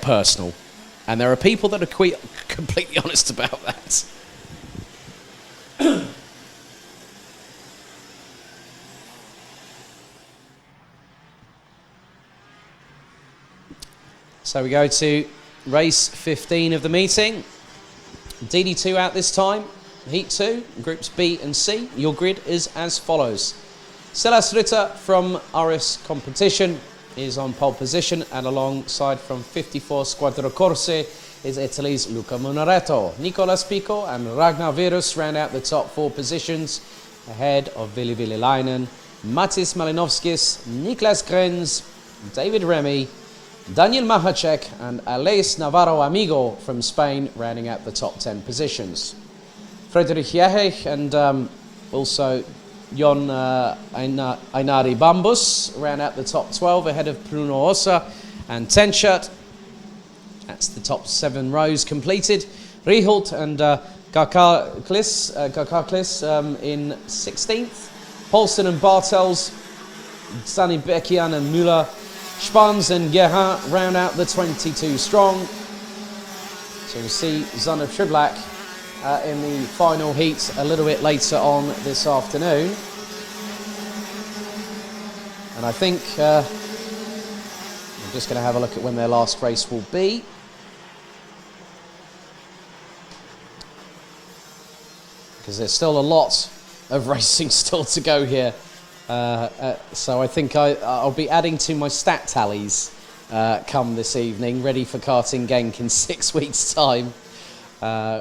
personal. And there are people that are completely honest about that. So we go to race 15 of the meeting. DD2 out this time. Heat 2, groups B and C. Your grid is as follows. Selas Ritter from RS Competition is on pole position, and alongside from 54 Squadra Corse is Italy's Luca Munaretto. Nicolas Pico and Ragnar Virus round out the top 4 positions ahead of Vili Villainen, Matis Malinovskis, Niklas Grenz, David Remy, Daniel Mahacek and Alex Navarro Amigo from Spain rounding out the top 10 positions. Friedrich Jehech and also Jon Einari Bambus round out the top 12 ahead of Bruno Ossa and Tenschert. That's the top 7 rows completed. Riehult and Garkaklis in 16th. Paulsen and Bartels, Sani Bekian and Müller, Spans and Gerhard round out the 22 strong. So we'll see Zanav Triblak in the final heat a little bit later on this afternoon. And I think I'm just going to have a look at when their last race will be. Because there's still a lot of racing still to go here. So I think I'll be adding to my stat tallies come this evening, ready for karting Genk in 6 weeks' time.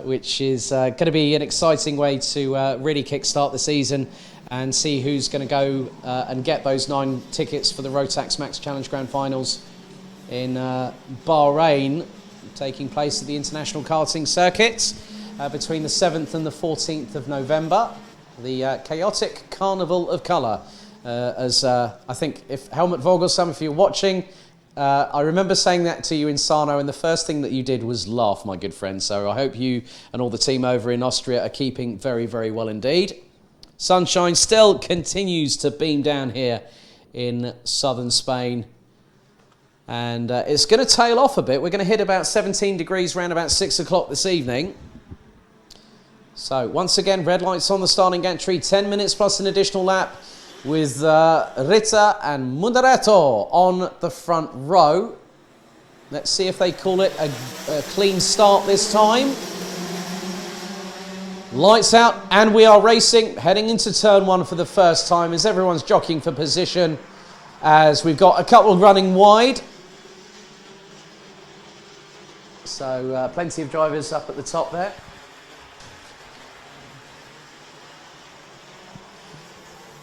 Which is going to be an exciting way to really kickstart the season and see who's going to go and get those 9 tickets for the Rotax Max Challenge Grand Finals in Bahrain, taking place at the International Karting Circuit between the 7th and the 14th of November. The chaotic carnival of colour. As I think if Helmut Vogelsam, if you're watching, I remember saying that to you in Sarno, and the first thing that you did was laugh, my good friend. So I hope you and all the team over in Austria are keeping very, very well indeed. Sunshine still continues to beam down here in southern Spain. And it's going to tail off a bit. We're going to hit about 17 degrees around about 6 o'clock this evening. So once again, red lights on the starting gantry, 10 minutes plus an additional lap, with Ritter and Munaretto on the front row. Let's see if they call it a clean start this time. Lights out, and we are racing, heading into turn 1 for the first time as everyone's jockeying for position, as we've got a couple running wide. So plenty of drivers up at the top there.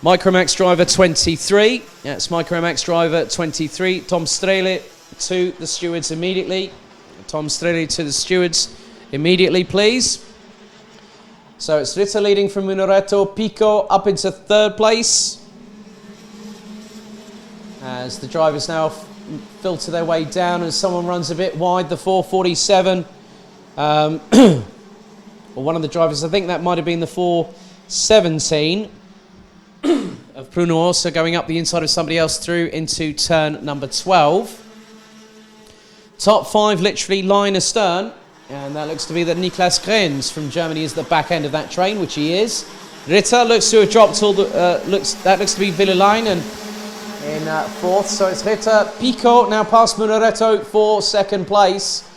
Micromax driver 23, that's Micromax driver 23, Tom Strele to the stewards immediately. Tom Strele to the stewards immediately, please. So it's Ritter leading from Munaretto, Pico up into 3rd place. As the drivers now filter their way down as someone runs a bit wide, the 447. Well, one of the drivers, I think that might have been the 417. Of Bruno also going up the inside of somebody else through into turn number 12. Top 5 literally line astern, and that looks to be that Niklas Grenz from Germany is the back end of that train, which he is. Ritter looks to have dropped all the that looks to be Villainen in 4th, so it's Ritter. Pico now past Munaretto for 2nd place,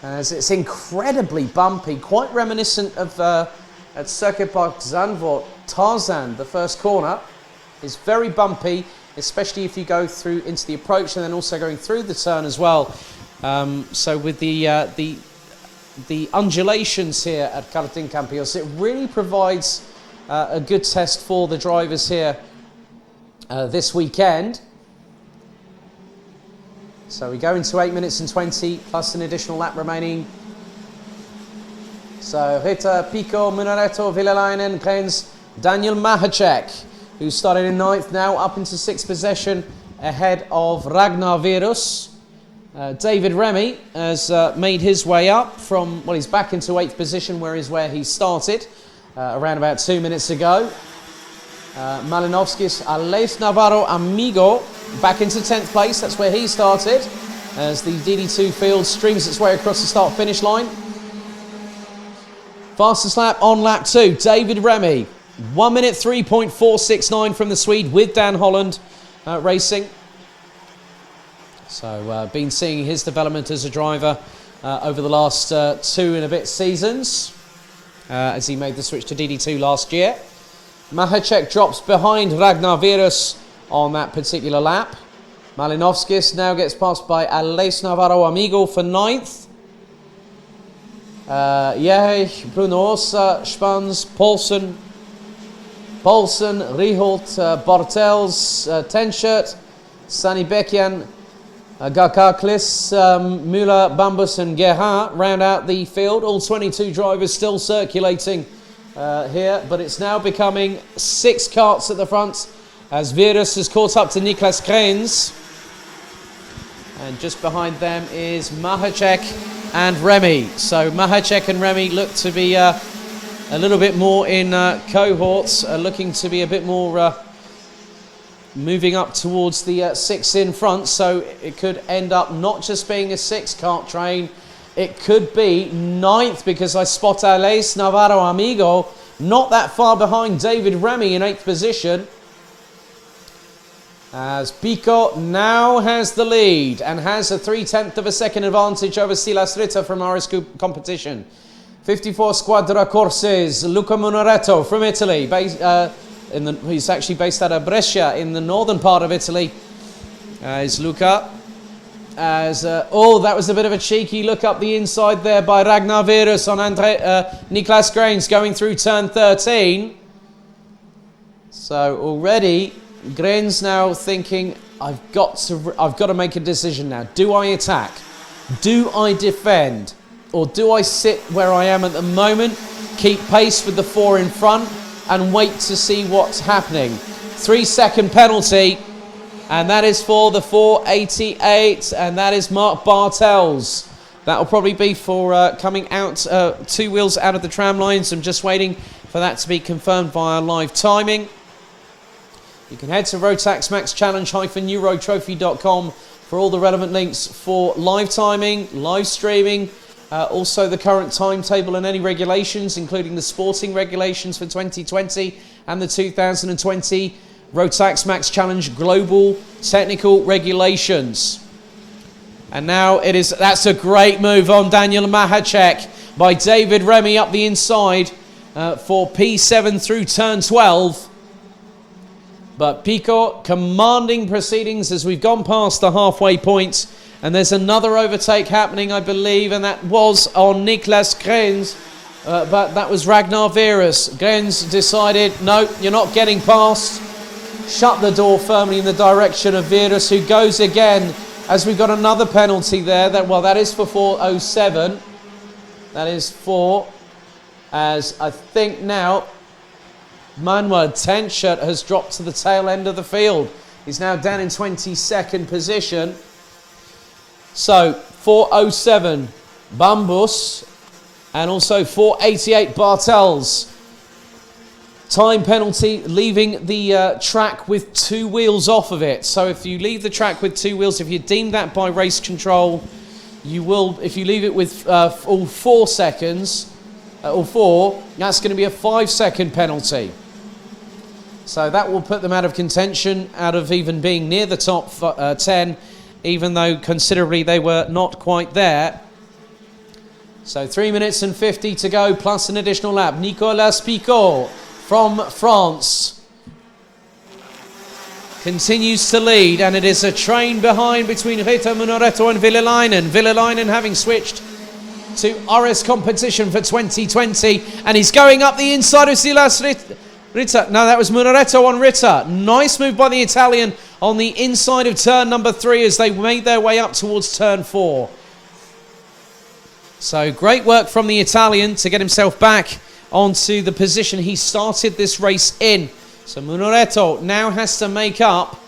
as it's incredibly bumpy, quite reminiscent of at Circuit Park Zandvoort. Tarzan, the first corner, is very bumpy, especially if you go through into the approach and then also going through the turn as well. So with the undulations here at Karting Campillos, it really provides a good test for the drivers here this weekend. So we go into 8 minutes and 20 plus an additional lap remaining. So Ritter, Pico, Munaretto, Villainen, Grenz, Daniel Mahacek, who started in 9th, now up into 6th position ahead of Ragnar Virus. David Remy has made his way up from, well, he's back into 8th position where he started around about 2 minutes ago. Malinovskis, Alex Navarro Amigo back into 10th place, that's where he started. as the DD2 field streams its way across the start-finish line. Fastest lap on lap 2, David Remy. 1 minute 3.469 from the Swede with Dan Holland racing. So been seeing his development as a driver over the last 2 and a bit seasons as he made the switch to DD2 last year. Mahacek drops behind Ragnar Virus on that particular lap. Malinovskis now gets passed by Aleix Navarro Amigo for 9th. Bruno Ossa, Spans, Paulsen, Riholt, Bartels, Tenshirt, Sani Bekian, Gakaklis, Müller, Bambus and Gerhardt round out the field. All 22 drivers still circulating here, but it's now becoming 6 carts at the front as Virus has caught up to Niklas Krens. And just behind them is Mahacek and Remy. So Mahacek and Remy look to be a little bit more in cohorts, looking to be a bit more moving up towards the 6 in front. So it could end up not just being a 6-cart train, it could be 9th, because I spot Aleix Navarro Amigo not that far behind David Remy in 8th position. As Pico now has the lead and has a 3/10 of a second advantage over Silas Ritter from RS Competition. 54 Squadra Corses, Luca Munaretto from Italy. He's actually based out of Brescia in the northern part of Italy. Is Luca. That was a bit of a cheeky look up the inside there by Ragnar Virus on Niklas Grains going through turn 13. So already Grains now thinking, I've got to make a decision now. Do I attack? Do I defend? Or do I sit where I am at the moment, keep pace with the 4 in front and wait to see what's happening? 3-second penalty, and that is for the 488, and that is Mark Bartels. That will probably be for coming out 2 wheels out of the tram lines. I'm just waiting for that to be confirmed via live timing. You can head to Rotax Max Challenge-EuroTrophy.com for all the relevant links for live timing, live streaming, also the current timetable and any regulations, including the sporting regulations for 2020 and the 2020 Rotax Max Challenge Global Technical Regulations. And now that's a great move on Daniel Mahacek by David Remy up the inside for P7 through turn 12. But Pico commanding proceedings as we've gone past the halfway point. And there's another overtake happening, I believe, and that was on Niklas Grens. But that was Ragnar Virus. Grens decided, no, you're not getting past. Shut the door firmly in the direction of Virus, who goes again, as we've got another penalty there. That is for 407. That is for, as I think now, Manuel Tenshirt has dropped to the tail end of the field. He's now down in 22nd position. So 407 Bambus and also 488 Bartels. Time penalty, leaving the track with 2 wheels off of it. So if you leave the track with 2 wheels, if you deem that by race control, you will, if you leave it with all 4 seconds, or 4, that's going to be a 5-second penalty. So that will put them out of contention, out of even being near the top 10, even though considerably they were not quite there. So 3 minutes and 50 to go, plus an additional lap. Nicolas Picot from France continues to lead, and it is a train behind between Ritter, Munaretto and Villelainen. Villelainen having switched to RS Competition for 2020, and he's going up the inside of Silas Ritter. No, that was Munaretto on Ritter. Nice move by the Italian on the inside of turn number 3 as they made their way up towards turn 4. So great work from the Italian to get himself back onto the position he started this race in. So Munaretto now has to make up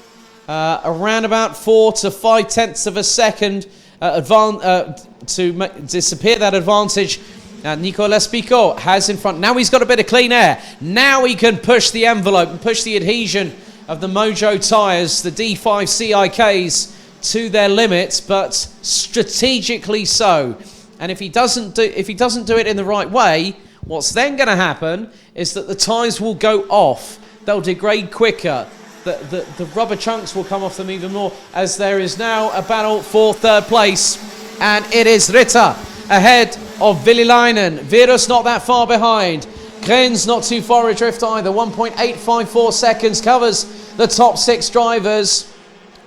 around about 4 to 5/10 of a second to disappear that advantage. Nicolas Picot has in front. Now he's got a bit of clean air. Now he can push the envelope and push the adhesion of the Mojo tyres, the D5 CIKs, to their limits, but strategically so. And if he doesn't do it in the right way, what's then going to happen is that the tyres will go off. They'll degrade quicker. The rubber chunks will come off them even more, as there is now a battle for third place. And it is Ritter ahead of Vililainen. Virus not that far behind. Grens not too far adrift either. 1.854 seconds covers the top 6 drivers.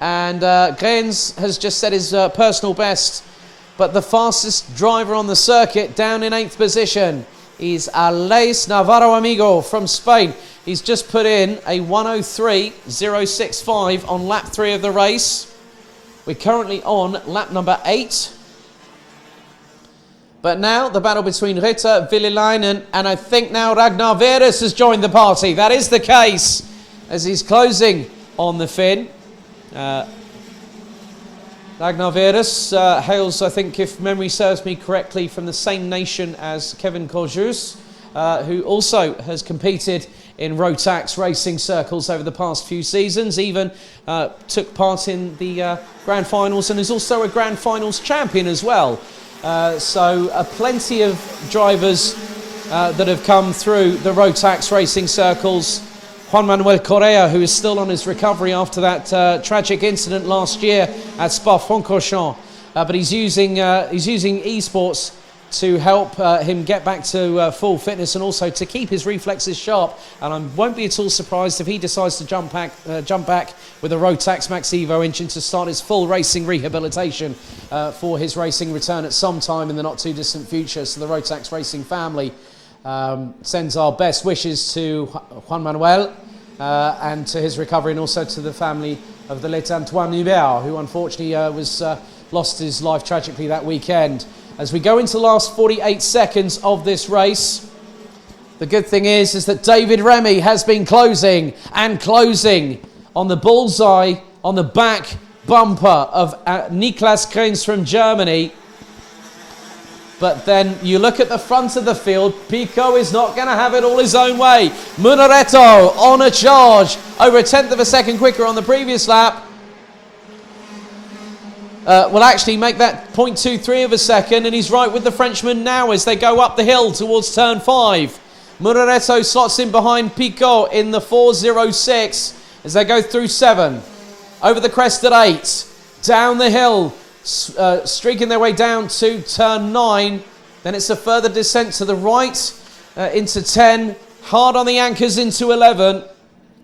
And Grens has just set his personal best. But the fastest driver on the circuit down in 8th position is Aleix Navarro Amigo from Spain. He's just put in a 1:03.065 on lap 3 of the race. We're currently on lap number 8. But now the battle between Ritter, Vililainen, and I think now Ragnar Virus has joined the party. That is the case as he's closing on the Finn. Ragnar Virus hails, I think, if memory serves me correctly, from the same nation as Kevin Corjus, who also has competed in Rotax racing circles over the past few seasons, even took part in the Grand Finals and is also a Grand Finals champion as well. So plenty of drivers that have come through the Rotax racing circles. Juan Manuel Correa, who is still on his recovery after that tragic incident last year at Spa-Francorchamps, but he's using esports to help him get back to full fitness and also to keep his reflexes sharp. And I won't be at all surprised if he decides to jump back with a Rotax Max Evo engine to start his full racing rehabilitation for his racing return at some time in the not too distant future. So the Rotax racing family sends our best wishes to Juan Manuel and to his recovery, and also to the family of the late Antoine Hubert, who unfortunately lost his life tragically that weekend. As we go into the last 48 seconds of this race, the good thing is that David Remy has been closing on the bullseye on the back bumper of Niklas Grens from Germany. But then you look at the front of the field, Pico is not going to have it all his own way. Munaretto on a charge, over 1/10 of a second quicker on the previous lap. Will actually make that 0.23 of a second, and he's right with the Frenchman now as they go up the hill towards turn 5. Munaretto slots in behind Pico in the 4:06 as they go through 7. Over the crest at 8. Down the hill. Streaking their way down to turn 9. Then it's a further descent to the right into 10. Hard on the anchors into 11.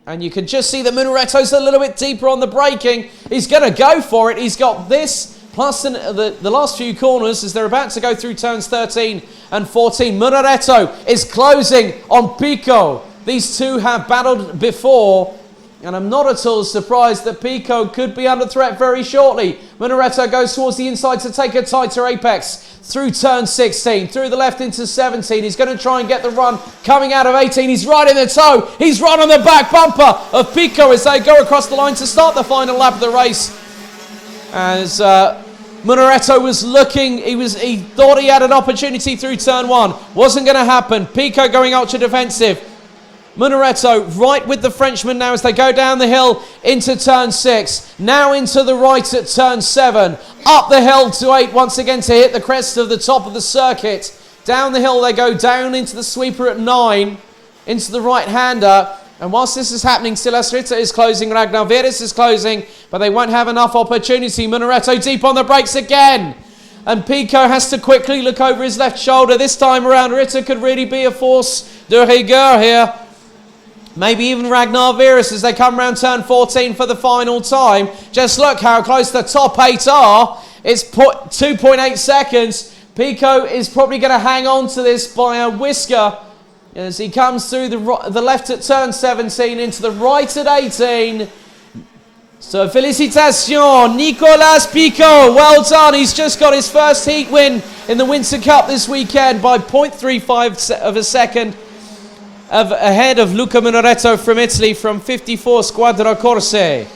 And you can just see that Munaretto's a little bit deeper on the braking. He's going to go for it. He's got this plus the last few corners as they're about to go through turns 13 and 14. Munaretto is closing on Pico. These two have battled before. And I'm not at all surprised that Pico could be under threat very shortly. Munaretto goes towards the inside to take a tighter apex through turn 16, through the left into 17. He's going to try and get the run coming out of 18. He's right in the toe. He's right on the back bumper of Pico as they go across the line to start the final lap of the race. As Munaretto was looking, he thought he had an opportunity through turn 1. Wasn't going to happen. Pico going ultra defensive. Munaretto right with the Frenchman now as they go down the hill into turn 6. Now into the right at turn 7. Up the hill to 8 once again to hit the crest of the top of the circuit. Down the hill they go down into the sweeper at 9. Into the right-hander. And whilst this is happening, Silas Ritter is closing. Ragnar Virus is closing. But they won't have enough opportunity. Munaretto deep on the brakes again. And Pico has to quickly look over his left shoulder. This time around, Ritter could really be a force de rigueur here. Maybe even Ragnar Virus as they come round turn 14 for the final time. Just look how close the top 8 are. It's 2.8 seconds. Pico is probably going to hang on to this by a whisker as he comes through the left at turn 17 into the right at 18. So félicitations, Nicolas Pico. Well done. He's just got his first heat win in the Winter Cup this weekend by 0.35 of a second. Ahead of Luca Munaretto from Italy from 54 Squadra Corse.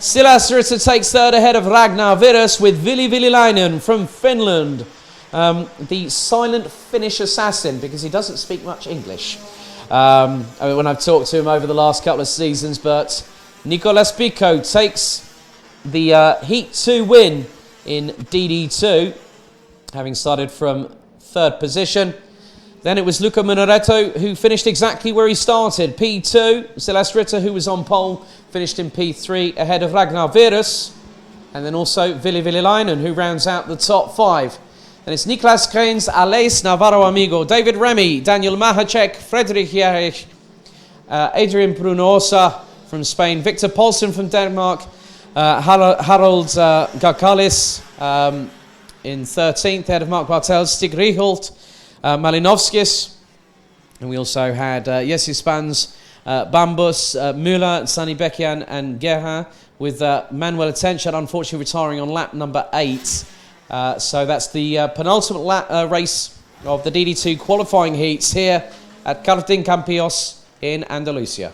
Silas Ritter takes third ahead of Ragnar Virus with Vililainen from Finland. The silent Finnish assassin, because he doesn't speak much English. When I've talked to him over the last couple of seasons, but Nicolas Pico takes the Heat 2 win in DD2, having started from 3rd position. Then it was Luca Minoretto who finished exactly where he started, P2. Celeste Ritter, who was on pole, finished in P3 ahead of Ragnar Virus. And then also Ville Villelainen, who rounds out the top 5. Then it's Niklas Kreins, Aleix Navarro Amigo, David Remy, Daniel Mahacek, Friedrich Jarich, Adrian Brunosa from Spain, Victor Paulsen from Denmark, Harold Gakalis in 13th, ahead of Mark Bartels, Stig Riholt, Malinovskis, and we also had Jesse Spans, Bambus, Müller, Sani Bekian and Gerha, with Manuel Atencio unfortunately retiring on lap number 8. So that's the penultimate race of the DD2 qualifying heats here at Karting Campillos in Andalusia.